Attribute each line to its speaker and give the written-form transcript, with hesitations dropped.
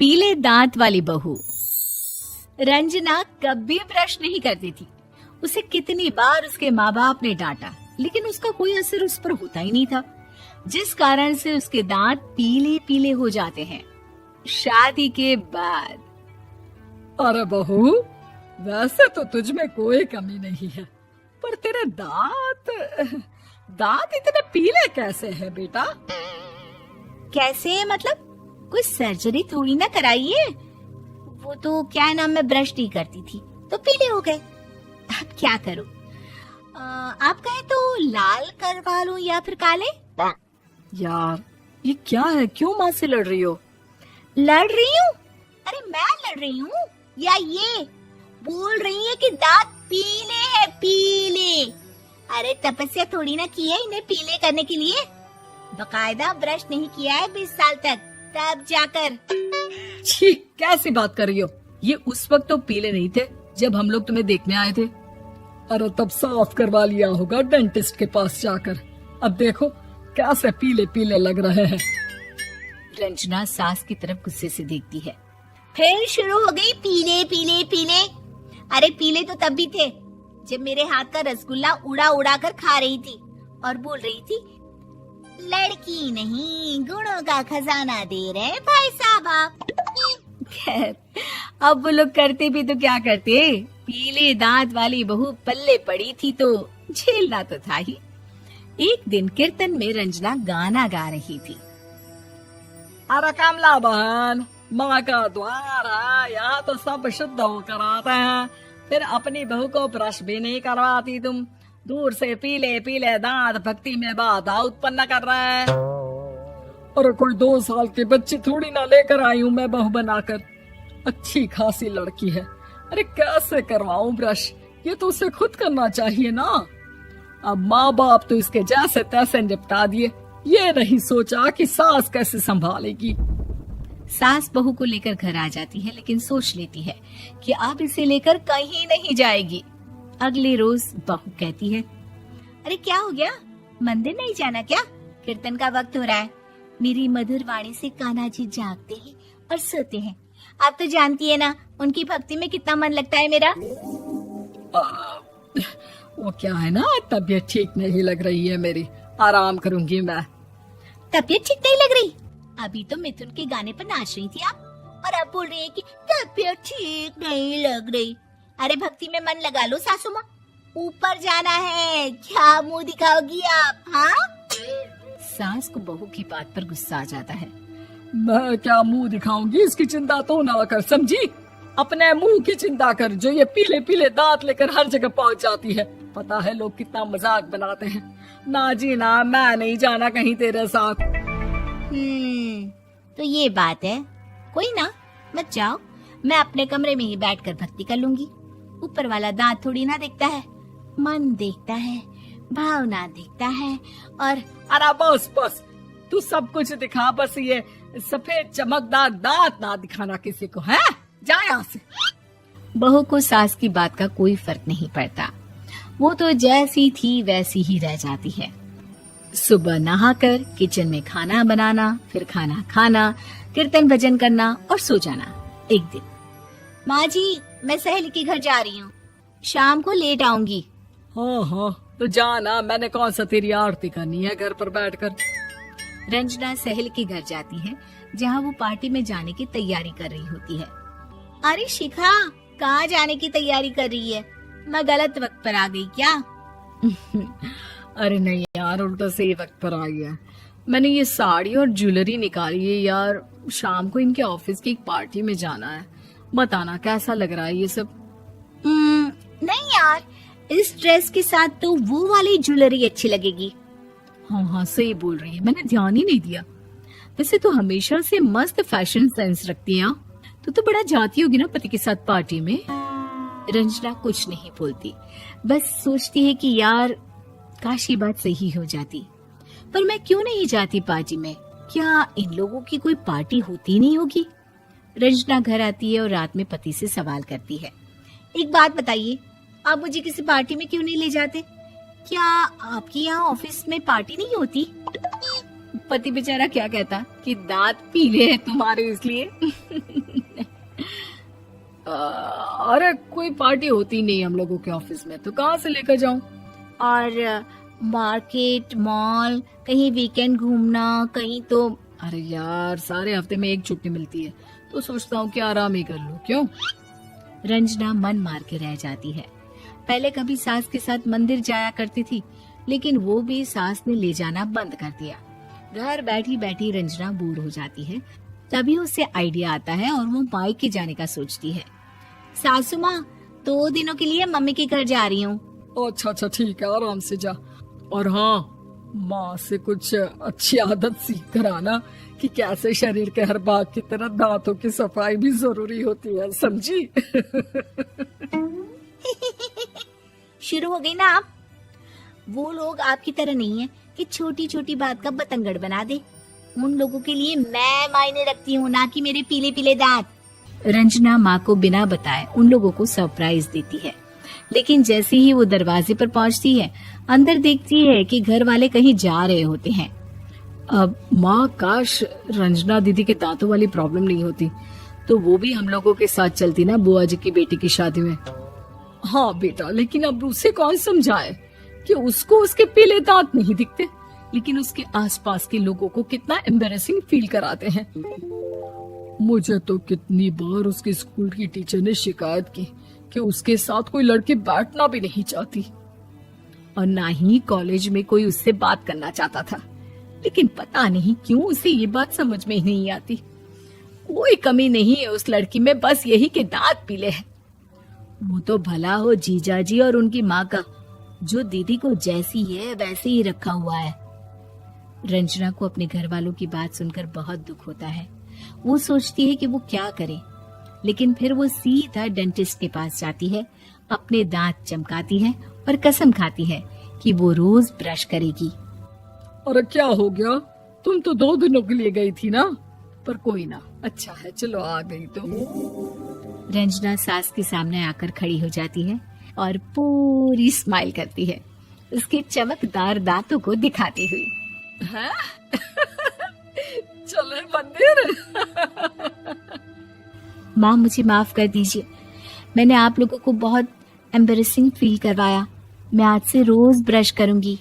Speaker 1: पीले दांत वाली बहू। रंजना कभी ब्रश नहीं करती थी। उसे कितनी बार उसके माँ बाप ने डांटा, लेकिन उसका कोई असर उस पर होता ही नहीं था, जिस कारण से उसके दांत पीले पीले हो जाते हैं। शादी के बाद।
Speaker 2: अरे बहू, वैसे तो तुझ में कोई कमी नहीं है, पर तेरे दांत इतने पीले कैसे हैं बेटा?
Speaker 1: कैसे मतलब? कोई सर्जरी थोड़ी ना कराइए। वो तो क्या नाम, मैं ब्रश नहीं करती थी तो पीले हो गए। अब क्या करूं? आप कहें तो लाल करवा लूं या फिर काले?
Speaker 2: यार ये क्या है, क्यों माँ से लड़ रही हो?
Speaker 1: लड़ रही हूँ? अरे मैं लड़ रही हूँ या ये बोल रही है कि दांत पीले हैं, पीले। अरे तपस्या थोड़ी ना की है इन्हें पीले करने के लिए। बकायदा ब्रश नहीं किया है 20 साल तक, तब जाकर।
Speaker 2: छी, कैसी बात कर रही हो? ये उस वक्त तो पीले नहीं थे जब हम लोग तुम्हें देखने आए थे। अरे तब साफ करवा लिया होगा डेंटिस्ट के पास जाकर। अब देखो कैसे पीले पीले लग रहे हैं।
Speaker 1: रंजना सास की तरफ गुस्से से देखती है। फिर शुरू हो गई पीले पीले पीले। अरे पीले तो तब भी थे जब मेरे हाथ का रसगुल्ला उड़ा उड़ा कर खा रही थी और बोल रही थी, लड़की नहीं गुणों का खजाना दे रहे भाई साहब आप। खैर, अब वो लोग करते भी तो क्या करते, पीले दांत वाली बहू पल्ले पड़ी थी तो झेलना तो था ही। एक दिन कीर्तन में रंजना गाना गा रही थी।
Speaker 2: अरे कमला बहन, माँ का द्वार है, यहाँ तो सब शुद्ध होकर आते हैं, फिर अपनी बहू को ब्रश भी नहीं करवाती तुम। दूर से पीले पीले दांत भक्ति में बाधा उत्पन्न कर रहे हैं। अरे कोई 2 साल के बच्चे थोड़ी ना लेकर आई हूँ मैं बहू बनाकर। अच्छी खासी लड़की है, अरे कैसे करवाऊं ब्रश? ये तो उसे खुद करना चाहिए ना। अब माँ बाप तो इसके जैसे तैसे निपटा दिए, ये नहीं सोचा कि सास कैसे संभालेगी।
Speaker 1: सास बहू को लेकर घर आ जाती है, लेकिन सोच लेती है कि अब इसे लेकर कहीं नहीं जाएगी। अगले रोज बहू कहती है, अरे क्या हो गया, मंदिर नहीं जाना क्या? कीर्तन का वक्त हो रहा है। मेरी मधुर वाणी से कान्हा जी जागते हैं और सोते हैं। आप तो जानती है ना उनकी भक्ति में कितना मन लगता है मेरा।
Speaker 2: वो क्या है ना, तबीयत ठीक नहीं लग रही है मेरी, आराम करूंगी मैं।
Speaker 1: तबीयत ठीक नहीं लग रही? अभी तो मिथुन के गाने पर नाच रही थी आप, और अब बोल रही है कि तबीयत ठीक नहीं लग रही। अरे भक्ति में मन लगा लो सासू माँ, ऊपर जाना है, क्या मुंह दिखाओगी आप? हाँ? सास को बहू की बात पर गुस्सा आ जाता है।
Speaker 2: मैं क्या मुंह दिखाऊंगी, इसकी चिंता तो ना कर, समझी? अपने मुंह की चिंता कर, जो ये पीले पीले दांत लेकर हर जगह पहुंच जाती है। पता है लोग कितना मजाक बनाते हैं। ना जी ना, मैं नहीं जाना कहीं तेरे साथ।
Speaker 1: तो ये बात है। कोई ना, मत जाओ, मैं अपने कमरे में ही बैठकर भक्ति कर लूंगी। ऊपर वाला दांत थोड़ी ना देखता है, मन देखता है, भावना देखता है। और
Speaker 2: अरे बस बस, तू सब कुछ दिखा, बस ये सफेद चमकदार दांत ना दिखाना किसी को, है? जा यहाँ से।
Speaker 1: बहू को सास की बात का कोई फर्क नहीं पड़ता, वो तो जैसी थी वैसी ही रह जाती है। सुबह नहाकर किचन में खाना बनाना, फिर खाना खाना, कीर्तन भजन करना और सो जाना। एक दिन, माँ जी मैं सहेली के घर जा रही हूँ, शाम को लेट आऊंगी।
Speaker 2: हाँ हाँ तो जाना, मैंने कौन सा तेरी आरती करनी है घर पर बैठकर।
Speaker 1: रंजना सहेली के घर जाती है, जहाँ वो पार्टी में जाने की तैयारी कर रही होती है। अरे शिखा, कहाँ जाने की तैयारी कर रही है? मैं गलत वक्त पर आ गई क्या?
Speaker 2: अरे नहीं यार, उल्टा सही वक्त पर आ गया। मैंने ये साड़ी और ज्वेलरी निकाली है यार, शाम को इनके ऑफिस की एक पार्टी में जाना है। बताना कैसा लग रहा है ये सब?
Speaker 1: नहीं यार, इस ड्रेस के साथ तो वो वाली ज्वेलरी अच्छी लगेगी।
Speaker 2: हाँ हाँ सही बोल रही है, मैंने ध्यान ही नहीं दिया। वैसे तो हमेशा से मस्त फैशन सेंस रखती है। तो बड़ा जाती होगी ना पति के साथ पार्टी में।
Speaker 1: रंजना कुछ नहीं बोलती, बस सोचती है कि यार काश ये बात सही हो जाती, पर मैं क्यों नहीं जाती पार्टी में? क्या इन लोगों की कोई पार्टी होती नहीं होगी? रंजना घर आती है और रात में पति से सवाल करती है, एक बात बताइए, आप मुझे किसी पार्टी में क्यों नहीं ले जाते? क्या आपके यहाँ ऑफिस में पार्टी नहीं होती? पति बेचारा क्या कहता कि दांत पीले हैं तुम्हारे इसलिए।
Speaker 2: अरे कोई पार्टी होती नहीं हम लोगों के ऑफिस में, तो कहाँ से लेकर जाऊं?
Speaker 1: और मार्केट, मॉल, कहीं वीकेंड घूमना, कहीं तो।
Speaker 2: अरे यार सारे हफ्ते में एक छुट्टी मिलती है, तो सोचता हूँ कि आराम ही कर लूं। क्यों?
Speaker 1: रंजना मन मार के रह जाती है। पहले कभी सास के साथ मंदिर जाया करती थी, लेकिन वो भी सास ने ले जाना बंद कर दिया। घर बैठी बैठी रंजना बोर हो जाती है। तभी उसे आइडिया आता है और वो मायके जाने का सोचती है। सासू माँ, 2 दिनों के लिए मम्मी के घर जा रही हूँ।
Speaker 2: अच्छा ठीक है, आराम से जा। और हाँ, माँ से कुछ अच्छी आदत सीख कर आना कि कैसे शरीर के हर भाग की तरह दांतों की सफाई भी जरूरी होती है, समझी?
Speaker 1: शुरू हो गई ना आप। वो लोग आपकी तरह नहीं है कि छोटी छोटी बात का बतंगड़ बना दे। उन लोगों के लिए मैं मायने रखती हूँ, ना कि मेरे पीले पीले दांत। रंजना माँ को बिना बताए उन लोगों को सरप्राइज देती है, लेकिन जैसे ही वो दरवाजे पर पहुंचती है, अंदर देखती है कि घर वाले कहीं जा रहे होते हैं।
Speaker 2: अब माँ, काश रंजना दीदी के दांतों वाली प्रॉब्लम नहीं होती, तो वो भी हम लोगों के साथ चलती ना बुआ जी की बेटी की शादी में। हाँ बेटा, लेकिन अब उसे कौन समझाए कि उसको उसके पीले दांत नहीं दिखते, लेकिन उसके आसपास के लोगों को कितना एम्बैरेसिंग फील कराते हैं। मुझे तो कितनी बार उसके स्कूल की टीचर ने शिकायत की कि उसके साथ कोई लड़की बैठना भी नहीं चाहती, और ना ही कॉलेज में कोई उससे बात करना चाहता था। लेकिन पता नहीं क्यों उसे ये बात समझ में ही नहीं आती। कोई कमी नहीं है उस लड़की में, बस यही कि दांत पीले हैं। वो तो भला हो जीजा जी और उनकी माँ का, जो दीदी को जैसी है वैसे ही रखा हुआ है। रंजना को अपने घर वालों की बात सुनकर बहुत दुख होता है। वो सोचती है कि वो क्या करे, लेकिन फिर वो सीधा डेंटिस्ट के पास जाती है, अपने दांत चमकाती है और कसम खाती है कि वो रोज ब्रश करेगी। अरे क्या हो गया? तुम तो 2 दिनों के लिए गई थी ना। पर कोई ना, अच्छा है, चलो आ गई तो।
Speaker 1: रंजना सास के सामने आकर खड़ी हो जाती है और पूरी स्माइल करती है, उसके चमकदार दांतों को दिखाती हुई।
Speaker 2: हैं? चले मंदिर।
Speaker 1: माँ, मुझे माफ कर दीजिए, मैंने आप लोगों को बहुत एम्बैरेसिंग फील करवाया। मैं आज से रोज ब्रश करूंगी।